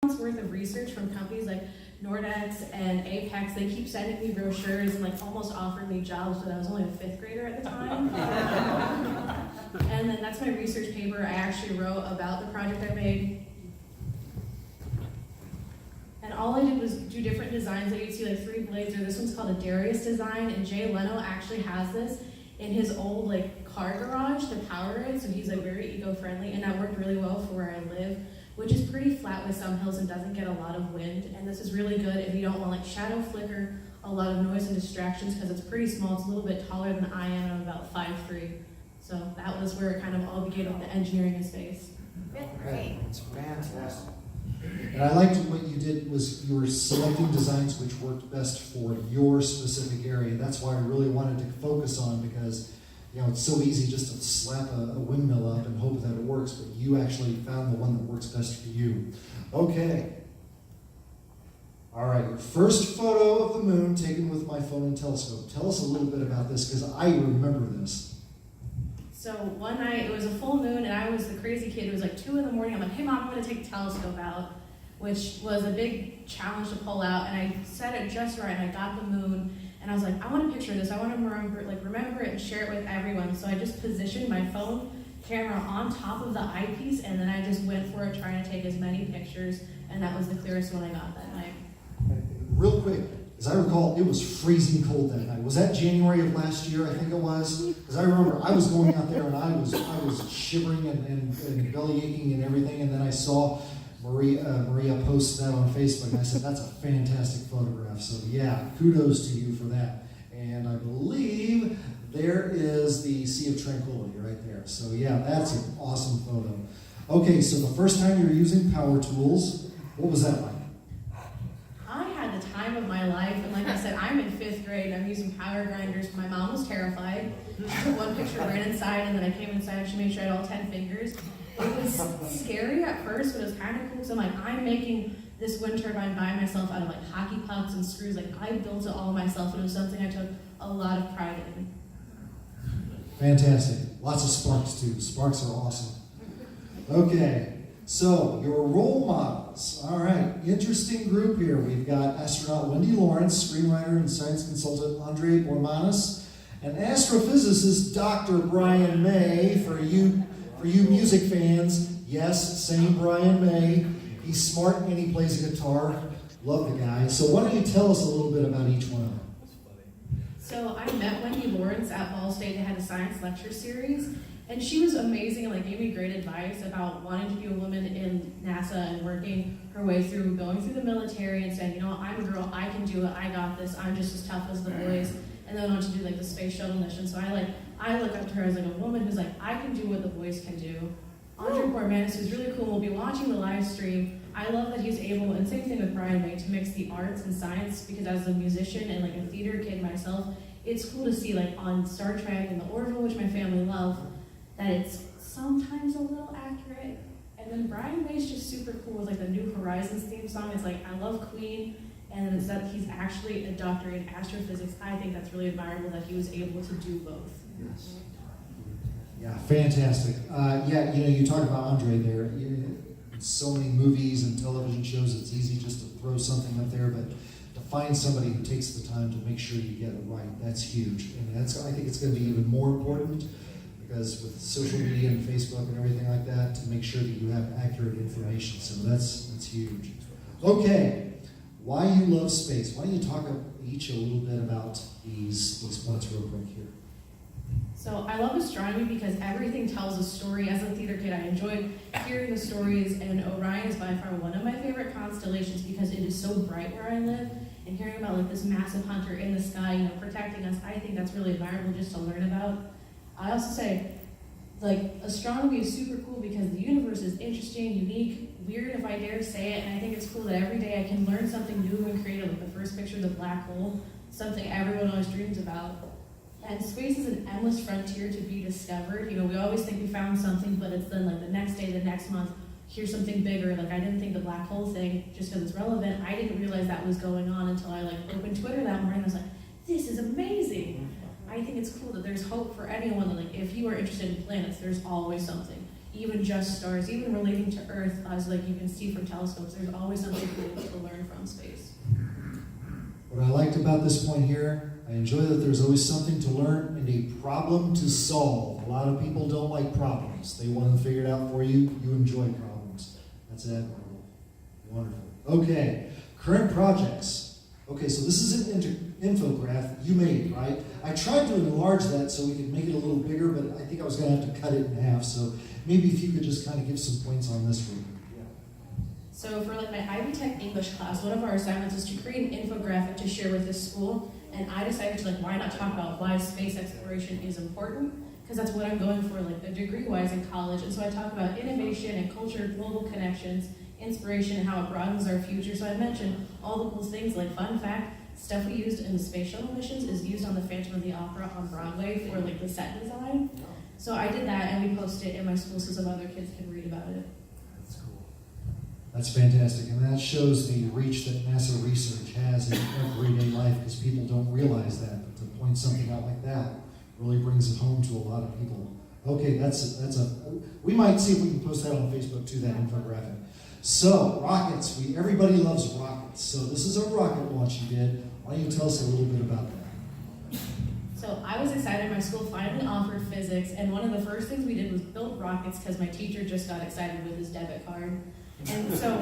worth of research from companies like Nordex and Apex. They keep sending me brochures and like almost offered me jobs, but I was only a 5th grader at the time. And then that's my research paper. I actually wrote about the project I made. And all I did was do different designs that you'd see, like 3 blades, or this one's called a Darius design, and Jay Leno actually has this in his old like car garage to power it, so he's like very eco-friendly, and that worked really well for where I live, which is pretty flat with some hills and doesn't get a lot of wind. And this is really good if you don't want like shadow flicker, a lot of noise and distractions, because it's pretty small. It's a little bit taller than I am. I'm about 5'3". So that was where it kind of all began with the engineering in space. Great. It's fantastic. And I liked what you did was you were selecting designs which worked best for your specific area. That's why I really wanted to focus on, because it's so easy just to slap a windmill up and hope that it works, but you actually found the one that works best for you. Okay. All right, your first photo of the moon taken with my phone and telescope. Tell us a little bit about this, because I remember this. So one night, it was a full moon, and I was the crazy kid. It was like 2 in the morning. I'm like, hey mom, I'm gonna take the telescope out, which was a big challenge to pull out, and I set it just right, and I got the moon. And I was like, I want to picture this. I want to remember it and share it with everyone. So I just positioned my phone camera on top of the eyepiece, and then I just went for it, trying to take as many pictures. And that was the clearest one I got that night. Real quick, as I recall, it was freezing cold that night. Was that January of last year? I think it was. Because I remember I was going out there and I was shivering and belly aching and everything. And then I saw Maria post that on Facebook, and I said, that's a fantastic photograph. So yeah, kudos to you for that. And I believe there is the Sea of Tranquility right there. So yeah, that's an awesome photo. Okay, so the first time you were using power tools, what was that like? I had the time of my life, and like I said, I'm in 5th grade. I'm using power grinders. My mom was terrified. She took one picture, ran inside, and then I came inside and she made sure I had all 10 fingers. It was scary at first, but it was kind of cool. So I'm making this wind turbine by myself out of like hockey pucks and screws. Like I built it all myself, and it was something I took a lot of pride in. Fantastic. Lots of sparks too. Sparks are awesome. Okay, so your role models. All right, interesting group here. We've got astronaut Wendy Lawrence, screenwriter and science consultant Andre Bormanis, and astrophysicist Dr. Brian May. For you music fans, yes, same Brian May. He's smart and he plays a guitar. Love the guy. So why don't you tell us a little bit about each one of them? So I met Wendy Lawrence at Ball State. They had a science lecture series, and she was amazing and gave me great advice about wanting to be a woman in NASA and working her way through, going through the military and saying, I'm a girl, I can do it, I got this, I'm just as tough as the boys. And then I went to do the space shuttle mission. So I look up to her as a woman who's I can do what the boys can do. Andre Bormanis, who's really cool, will be watching the live stream. I love that he's able, and same thing with Brian May, to mix the arts and science, because as a musician and a theater kid myself, it's cool to see on Star Trek and the Orville, which my family love, that it's sometimes a little accurate. And then Brian May's just super cool with the New Horizons theme song. It's I love Queen, and it's that he's actually a doctorate in astrophysics. I think that's really admirable that he was able to do both. Yes. Yeah, fantastic. You talk about Andre there. In so many movies and television shows, it's easy just to throw something up there, but to find somebody who takes the time to make sure you get it right, that's huge. And I think it's going to be even more important, because with social media and Facebook and everything like that, to make sure that you have accurate information. So that's huge. Okay, why you love space. Why don't you talk each a little bit about these points real quick here. So I love astronomy because everything tells a story. As a theater kid, I enjoyed hearing the stories, and Orion is by far one of my favorite constellations because it is so bright where I live, and hearing about this massive hunter in the sky, protecting us, I think that's really admirable just to learn about. I also say, astronomy is super cool because the universe is interesting, unique, weird if I dare say it, and I think it's cool that every day I can learn something new and creative. The first picture of the black hole, something everyone always dreams about. And space is an endless frontier to be discovered. We always think we found something, but it's then the next day, the next month, here's something bigger. I didn't think the black hole thing, just because it's relevant, I didn't realize that was going on until I opened Twitter that morning. I was this is amazing. I think it's cool that there's hope for anyone that if you are interested in planets, there's always something. even just stars, even relating to Earth, as like you can see from telescopes, there's always something cool to learn from space. What I liked about this point here, I enjoy that there's always something to learn and a problem to solve. A lot of people don't like problems. They want them figured out for you. You enjoy problems. That's admirable. Wonderful. Okay, current projects. Okay, so this is an infograph you made, right? I tried to enlarge that so we could make it a little bigger, but I think I was going to have to cut it in half. So maybe if you could just kind of give some points on this one. So for like my Ivy Tech English class, one of our assignments is to create an infographic to share with this school. And I decided to like, why not talk about why space exploration is important? Because that's what I'm going for, like a degree-wise in college. And so I talk about innovation and culture, global connections, inspiration, and how it broadens our future. So I mentioned all the cool things, like fun fact, stuff we used in the space shuttle missions is used on the Phantom of the Opera on Broadway for like the set design. So I did that, and we posted it in my school so some other kids can read about it. That's cool. That's fantastic, and that shows the reach that NASA research has in everyday life, because people don't realize that. But to point something out like that really brings it home to a lot of people. Okay, we might see if we can post that on Facebook too, that infographic. So, rockets. Everybody loves rockets. So this is a rocket launch you did. Why don't you tell us a little bit about that? So I was excited. My school finally offered physics, and one of the first things we did was build rockets because my teacher just got excited with his debit card. And so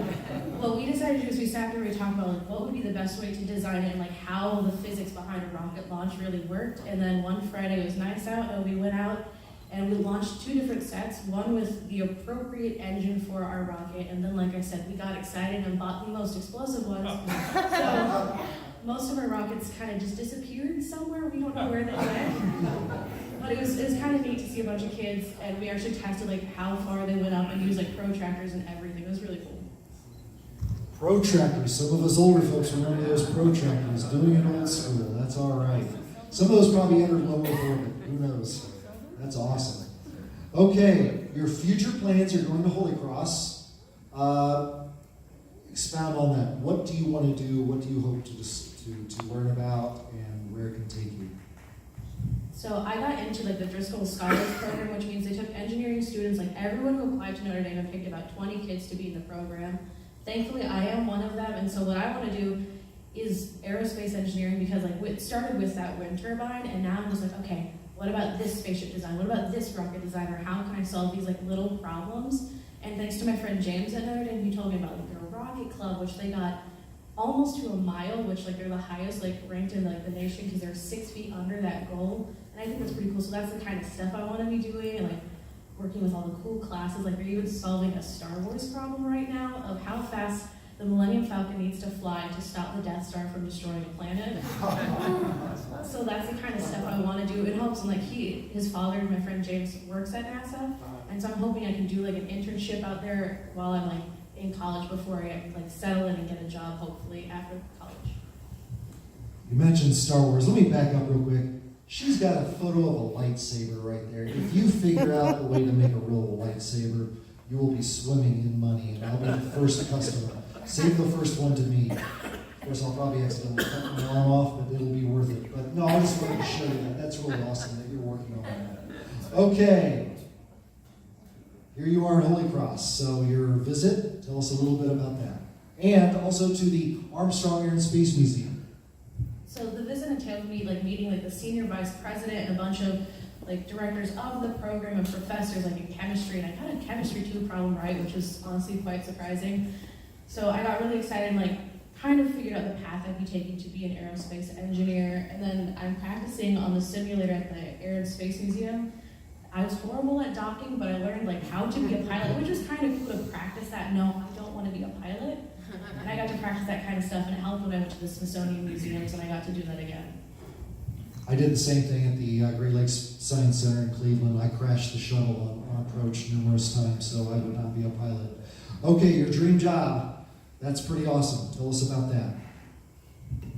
what we decided to do is we sat there and we talked about like what would be the best way to design it and like how the physics behind a rocket launch really worked. And then one Friday it was nice out, and we went out and we launched 2 different sets, one with the appropriate engine for our rocket, and then like I said, we got excited and bought the most explosive ones. So most of our rockets kind of just disappeared somewhere. We don't know where they went. But it was kind of neat to see a bunch of kids, and we actually tested like how far they went up and used like protractors and everything. It was really cool. Protractors. Some of us older folks remember those protractors. Doing it old school. That's all right. Some of those probably entered low Earth orbit. Who knows? That's awesome. Okay, your future plans are going to Holy Cross. Expound on that. What do you want to do? What do you hope to learn about, and where it can take you? So I got into like the Driscoll Scholars Program, which means they took engineering students, like everyone who applied to Notre Dame, and picked about 20 kids to be in the program. Thankfully, I am one of them, and so what I want to do is aerospace engineering, because like it started with that wind turbine, and now I'm just like, okay, what about this spaceship design? What about this rocket design? Or how can I solve these like little problems? And thanks to my friend James at Notre Dame, he told me about like their rocket club, which they got almost to a mile, which like they're the highest like ranked in like the nation because they're 6 feet under that goal. And I think that's pretty cool. So that's the kind of stuff I want to be doing, and like working with all the cool classes. Like they're even solving a Star Wars problem right now of how fast the Millennium Falcon needs to fly to stop the Death Star from destroying a planet. So that's the kind of stuff I want to do. It helps, and like his father, my friend James, works at NASA, and so I'm hoping I can do like an internship out there while I'm like in college before I like settle in and get a job, hopefully after college. You mentioned Star Wars. Let me back up real quick. She's got a photo of a lightsaber right there. If you figure out the way to make a real lightsaber, you will be swimming in money, and I'll be the first customer. Save the first one to me. Of course, I'll probably accidentally cut my arm off, but it'll be worth it. But no, I just wanted to show you that. That's really awesome that you're working on that. Okay. Here you are at Holy Cross. So your visit, tell us a little bit about that. And also to the Armstrong Air and Space Museum. So the visit entailed me like meeting like the senior vice president and a bunch of like directors of the program and professors like in chemistry, and I got a chemistry 2 problem right, which was honestly quite surprising. So I got really excited and like kind of figured out the path I'd be taking to be an aerospace engineer. And then I'm practicing on the simulator at the Air and Space Museum. I was horrible at docking, but I learned like how to be a pilot, which was kind of cool to practice that. No, I don't want to be a pilot. And I got to practice that kind of stuff, and it helped when I went to the Smithsonian Museums, and I got to do that again. I did the same thing at the Great Lakes Science Center in Cleveland. I crashed the shuttle on approach numerous times, so I would not be a pilot. Okay, your dream job. That's pretty awesome. Tell us about that.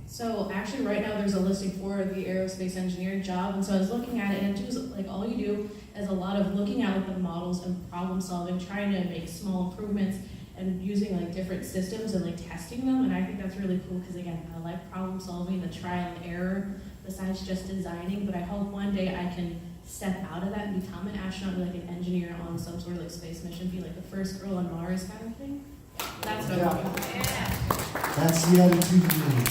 So actually right now there's a listing for the aerospace engineer job, and so I was looking at it, and it was like all you do is a lot of looking at the models and problem solving, trying to make small improvements and using like different systems and like testing them. And I think that's really cool because again, I like problem solving, the trial and error besides just designing. But I hope one day I can step out of that and become an astronaut, be like an engineer on some sort of like space mission, be like the first girl on Mars kind of thing. That's what I'm looking for. That's the attitude you need.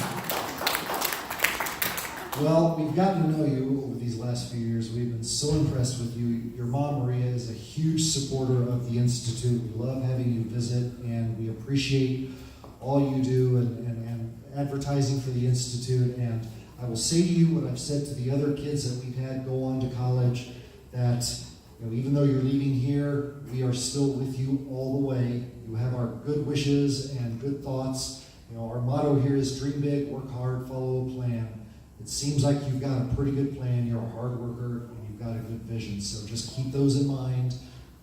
Well, we've gotten to know you over these last few years. We've been so impressed with you. Your mom, Maria, is a huge supporter of the Institute. We love having you visit, and we appreciate all you do and advertising for the Institute. And I will say to you what I've said to the other kids that we've had go on to college, that even though you're leaving here, we are still with you all the way. You have our good wishes and good thoughts. Our motto here is dream big, work hard, follow a plan. It seems like you've got a pretty good plan. You're a hard worker, and you've got a good vision. So just keep those in mind.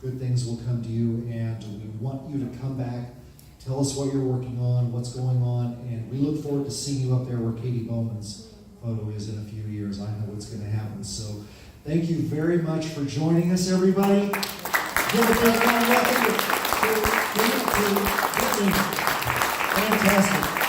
Good things will come to you, and we want you to come back. Tell us what you're working on, what's going on, and we look forward to seeing you up there where Katie Bowman's photo is in a few years. I know what's going to happen. So thank you very much for joining us, everybody. Give a big round of applause to Brittany. Fantastic.